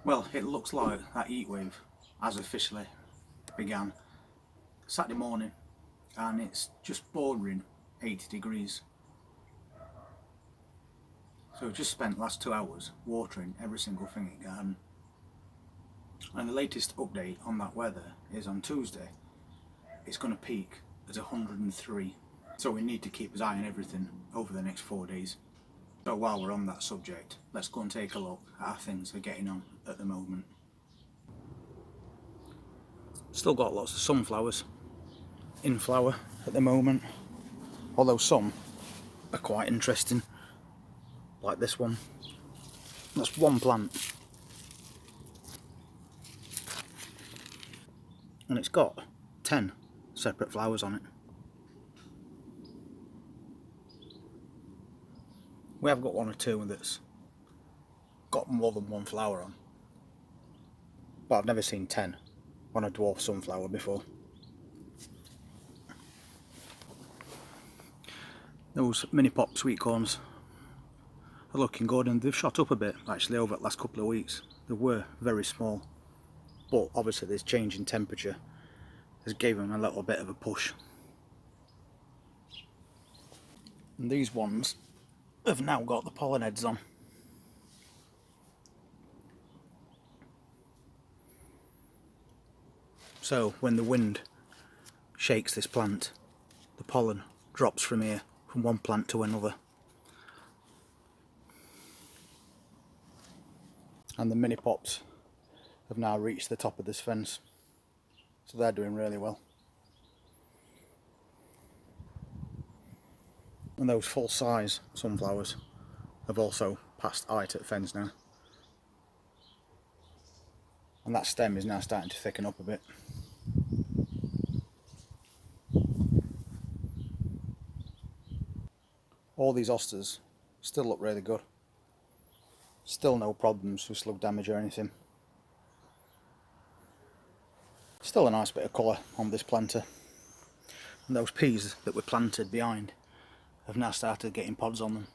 Well, it looks like that heatwave has officially began Saturday morning, and it's just bordering 80 degrees. So we've just spent the last 2 hours watering every single thing in garden. And the latest update on that weather is on Tuesday. It's going to peak at 103. So we need to keep his eye on everything over the next 4 days. So while we're on that subject, let's go and take a look at how things are getting on at the moment. Still got lots of sunflowers in flower at the moment, although some are quite interesting, like this one. That's one plant, and it's got 10 separate flowers on it. We have got one or two that's got more than one flower on, but I've never seen 10 on a dwarf sunflower before. Those mini pop sweet corns are looking good, and they've shot up a bit actually over the last couple of weeks. They were very small, but obviously this change in temperature has given them a little bit of a push. And these ones have now got the pollen heads on. So when the wind shakes this plant, the pollen drops from here, from one plant to another. And the mini pops have now reached the top of this fence, so they're doing really well. And those full size sunflowers have also passed height at the fence now, and that stem is now starting to thicken up a bit. All these asters still look really good. Still no problems with slug damage or anything. Still a nice bit of colour on this planter. And those peas that were planted behind have now started getting pods on them.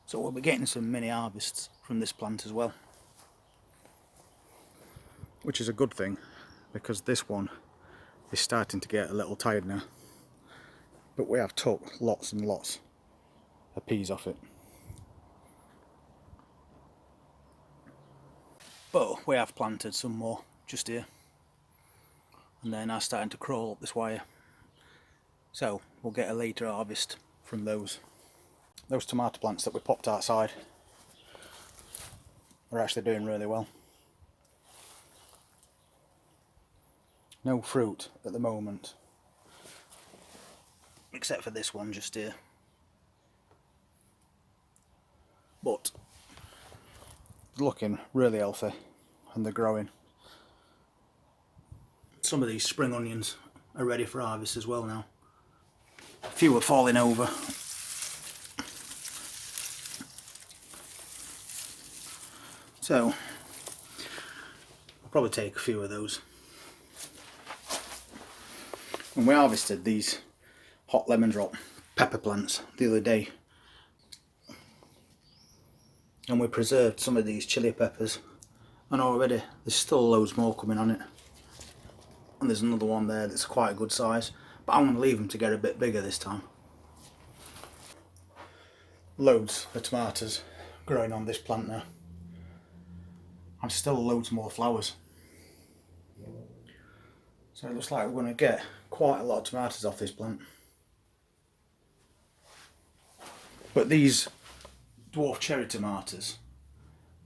So we'll be getting some mini harvests from this plant as well. Which is a good thing, because this one is starting to get a little tired now. But we have took lots and lots of peas off it. But we have planted some more just here, and they're now starting to crawl up this wire. So we'll get a later harvest from those. Those tomato plants that we popped outside are actually doing really well. No fruit at the moment, except for this one just here. But looking really healthy, and they're growing. Some of these spring onions are ready for harvest as well now. A few are falling over. So I'll probably take a few of those. And we harvested these hot lemon drop pepper plants the other day, and we preserved some of these chili peppers, and already there's still loads more coming on it. And there's another one there that's quite a good size, but I'm going to leave them to get a bit bigger this time. Loads of tomatoes growing on this plant now, and still loads more flowers. So it looks like we're going to get quite a lot of tomatoes off this plant. But these dwarf cherry tomatoes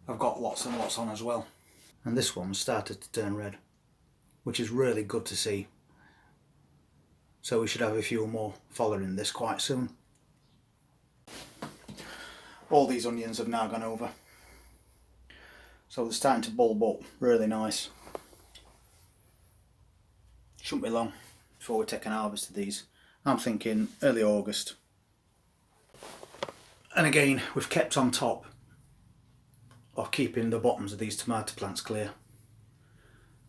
have got lots and lots on as well, and this one started to turn red, which is really good to see. So we should have a few more following this quite soon. All these onions have now gone over, so they're starting to bulb up really nice. Shouldn't be long before we take an harvest of these. I'm thinking early August. And again, we've kept on top of keeping the bottoms of these tomato plants clear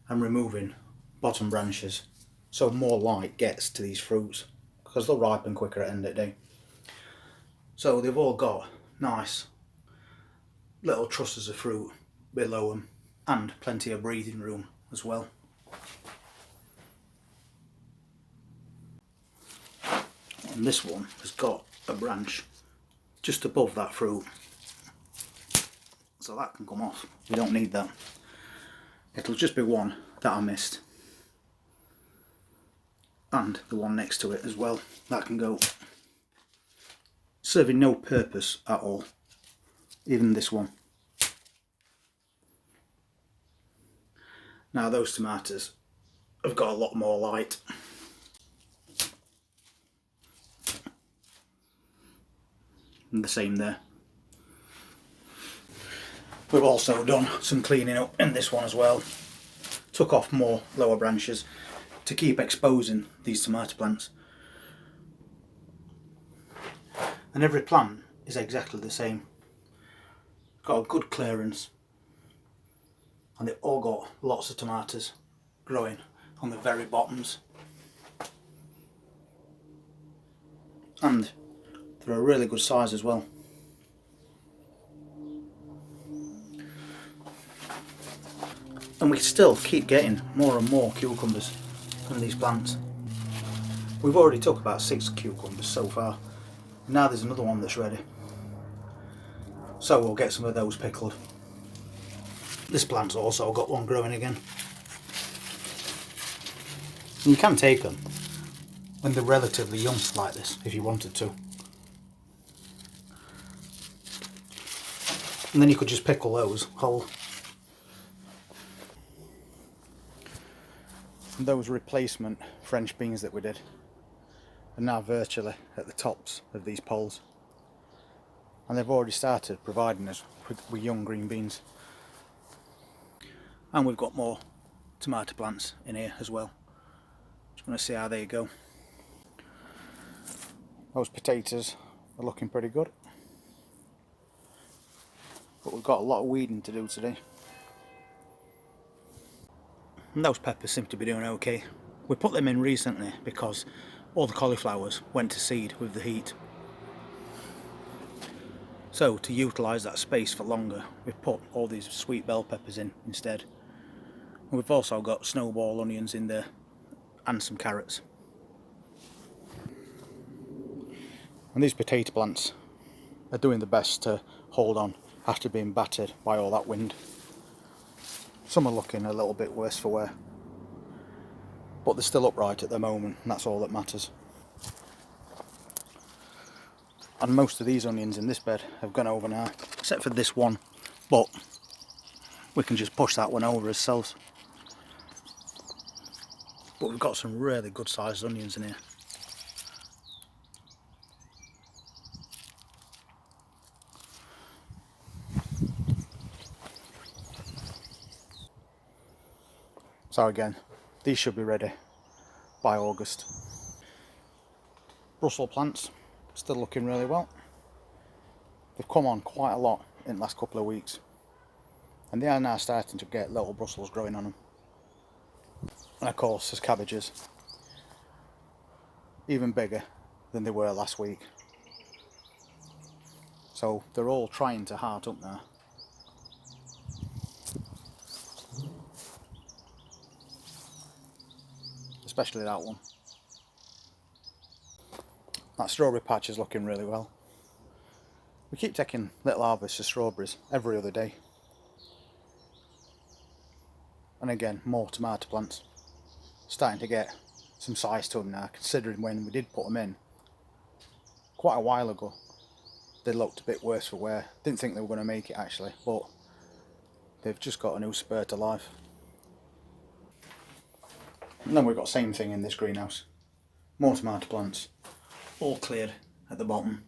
and removing bottom branches so more light gets to these fruits, because they'll ripen quicker at the end of the day. So they've all got nice little trusses of fruit below them, and plenty of breathing room as well. And this one has got a branch just above that fruit, so that can come off. We don't need that. It'll just be one that I missed, and the one next to it as well, that can go, serving no purpose at all, even this one. Now those tomatoes have got a lot more light. And the same there. We've also done some cleaning up in this one as well. Took off more lower branches to keep exposing these tomato plants. And every plant is exactly the same. Got a good clearance. And they've all got lots of tomatoes growing on the very bottoms. And they're a really good size as well. And we still keep getting more and more cucumbers from these plants. We've already took about 6 cucumbers so far. Now there's another one that's ready. So we'll get some of those pickled. This plant's also got one growing again. And you can take them when they're relatively young like this if you wanted to. And then you could just pickle those whole. And those replacement French beans that we did are now virtually at the tops of these poles. And they've already started providing us with young green beans. And we've got more tomato plants in here as well. Just want to see how they go. Those potatoes are looking pretty good. But we've got a lot of weeding to do today. And those peppers seem to be doing okay. We put them in recently because all the cauliflowers went to seed with the heat. So to utilise that space for longer, we've put all these sweet bell peppers in instead. And we've also got snowball onions in there and some carrots. And these potato plants are doing the best to hold on after being battered by all that wind. Some are looking a little bit worse for wear, but they're still upright at the moment, and that's all that matters. And most of these onions in this bed have gone over now, except for this one, but we can just push that one over ourselves. But we've got some really good sized onions in here. So again, these should be ready by August. Brussels plants, still looking really well. They've come on quite a lot in the last couple of weeks. And they are now starting to get little Brussels growing on them. And of course there's cabbages. Even bigger than they were last week. So they're all trying to heart up now. Especially that one. That strawberry patch is looking really well. We keep taking little harvests of strawberries every other day. And again, more tomato plants. Starting to get some size to them now, considering when we did put them in quite a while ago, they looked a bit worse for wear. Didn't think they were going to make it actually, but they've just got a new spur to life. And then we've got the same thing in this greenhouse. More tomato plants, all cleared at the bottom.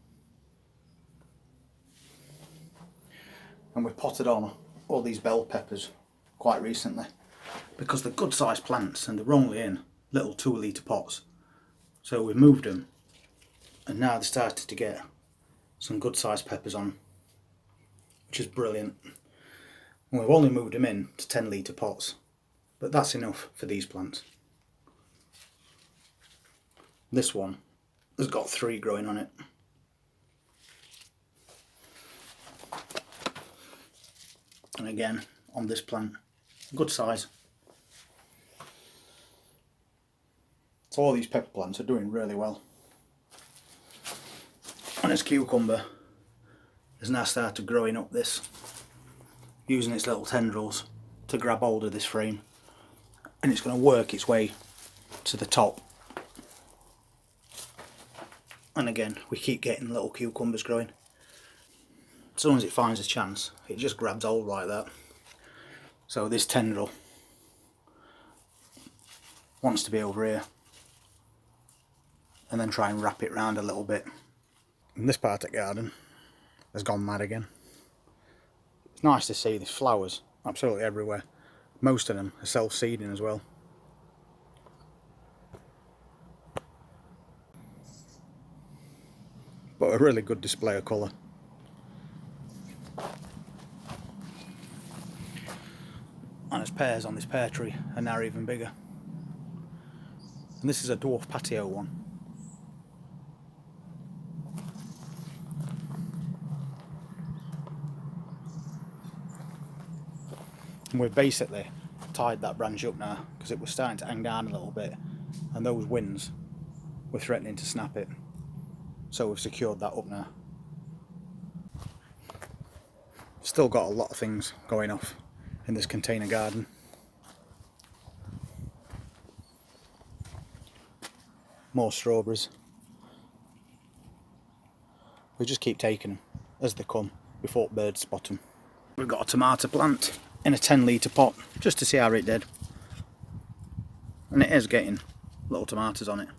And we've potted on all these bell peppers quite recently because they're good sized plants and they're only in little 2 litre pots. So we've moved them and now they're starting to get some good sized peppers on, which is brilliant. And we've only moved them in to 10 litre pots, but that's enough for these plants. This one has got 3 growing on it. And again, on this plant. Good size. So all these pepper plants are doing really well. And this cucumber has now started growing up this, using its little tendrils to grab hold of this frame, and it's going to work its way to the top. And again, we keep getting little cucumbers growing. As soon as it finds a chance, it just grabs hold like that. So this tendril wants to be over here, and then try and wrap it round a little bit. And this part of the garden has gone mad again. It's nice to see these flowers absolutely everywhere. Most of them are self-seeding as well. But a really good display of colour. And its pears on this pear tree are now even bigger. And this is a dwarf patio one. And we've basically tied that branch up now because it was starting to hang down a little bit and those winds were threatening to snap it. So we've secured that up now. Still got a lot of things going off in this container garden. More strawberries. We just keep taking them as they come before birds spot them. We've got a tomato plant in a 10-litre pot just to see how it did. And it is getting little tomatoes on it.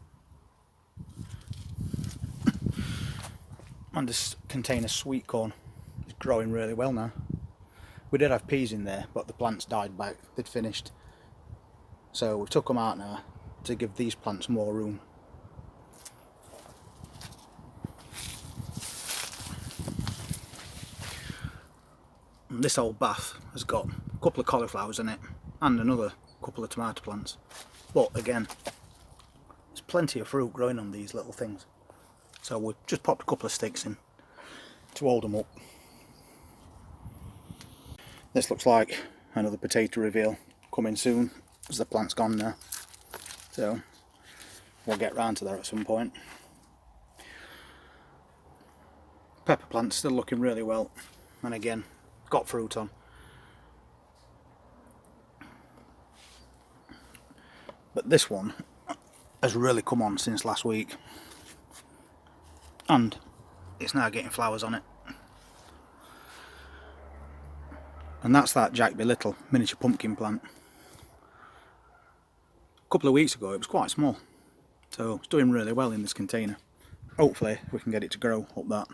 And this container sweet corn is growing really well now. We did have peas in there, but the plants died back. They'd finished. So we took them out now to give these plants more room. And this old bath has got a couple of cauliflowers in it and another couple of tomato plants. But again, there's plenty of fruit growing on these little things. So we've just popped a couple of sticks in to hold them up. This looks like another potato reveal coming soon as the plant's gone now. So we'll get round to that at some point. Pepper plant's still looking really well, and again, got fruit on. But this one has really come on since last week, and it's now getting flowers on it. And that's that Jack Be Little miniature pumpkin plant. A couple of weeks ago it was quite small, so it's doing really well in this container. Hopefully we can get it to grow up that.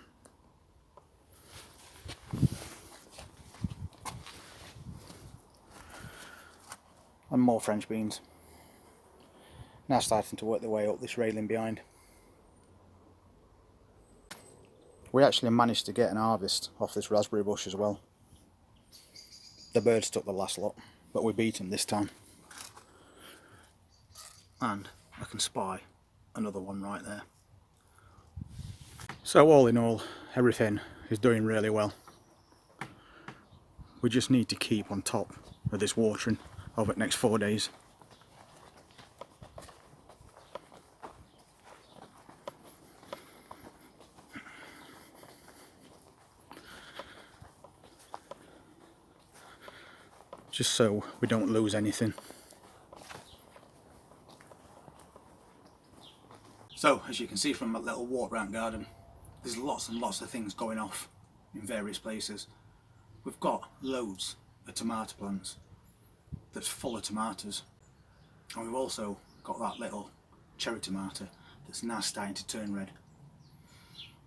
And more French beans. Now starting to work their way up this railing behind. We actually managed to get an harvest off this raspberry bush as well. The birds took the last lot, but we beat them this time. And I can spy another one right there. So all in all, everything is doing really well. We just need to keep on top of this watering over the next 4 days. Just so we don't lose anything. So, as you can see from my little walk round garden, there's lots and lots of things going off in various places. We've got loads of tomato plants that's full of tomatoes, and we've also got that little cherry tomato that's now starting to turn red,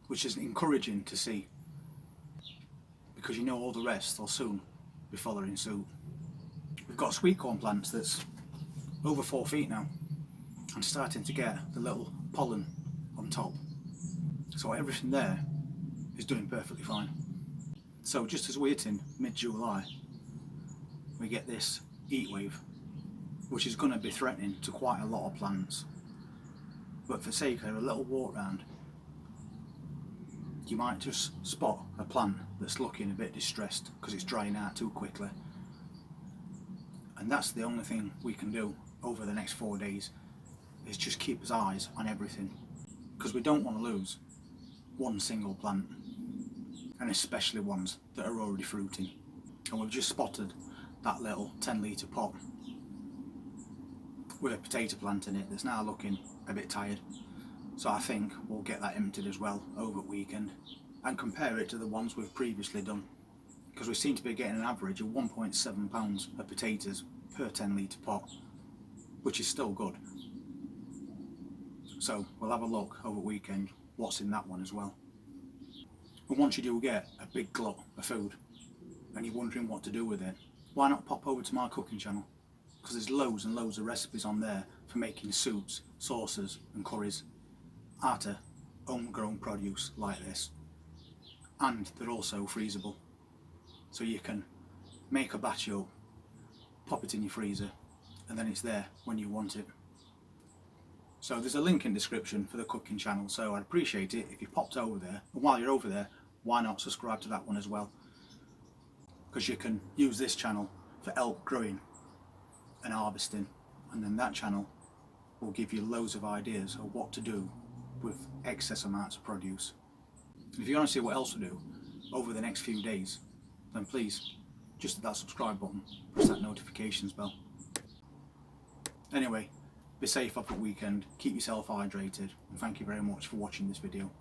which is encouraging to see, because you know all the rest will soon be following suit. We've got sweet corn plants that's over 4 feet now and starting to get the little pollen on top. So everything there is doing perfectly fine. So just as we're hitting mid-July, we get this heatwave, which is going to be threatening to quite a lot of plants. But for sake of a little walk round, you might just spot a plant that's looking a bit distressed because it's drying out too quickly. And that's the only thing we can do over the next 4 days, is just keep his eyes on everything, because we don't want to lose one single plant, and especially ones that are already fruiting. And we've just spotted that little 10-litre pot with a potato plant in it that's now looking a bit tired. So I think we'll get that emptied as well over the weekend and compare it to the ones we've previously done, because we seem to be getting an average of 1.7 pounds of potatoes per 10-litre pot, which is still good. So we'll have a look over the weekend what's in that one as well. And once you do get a big glut of food and you're wondering what to do with it, why not pop over to my cooking channel, because there's loads and loads of recipes on there for making soups, sauces and curries out of homegrown produce like this, and they're also freezable, so you can make a batch up, pop it in your freezer, and then it's there when you want it. So there's a link in the description for the cooking channel, so I'd appreciate it if you popped over there, and while you're over there, why not subscribe to that one as well, because you can use this channel for elk growing and harvesting, and then that channel will give you loads of ideas of what to do with excess amounts of produce. And if you want to see what else to do over the next few days, then please just hit that subscribe button, press that notifications bell. Anyway, be safe up at weekend, keep yourself hydrated, and thank you very much for watching this video.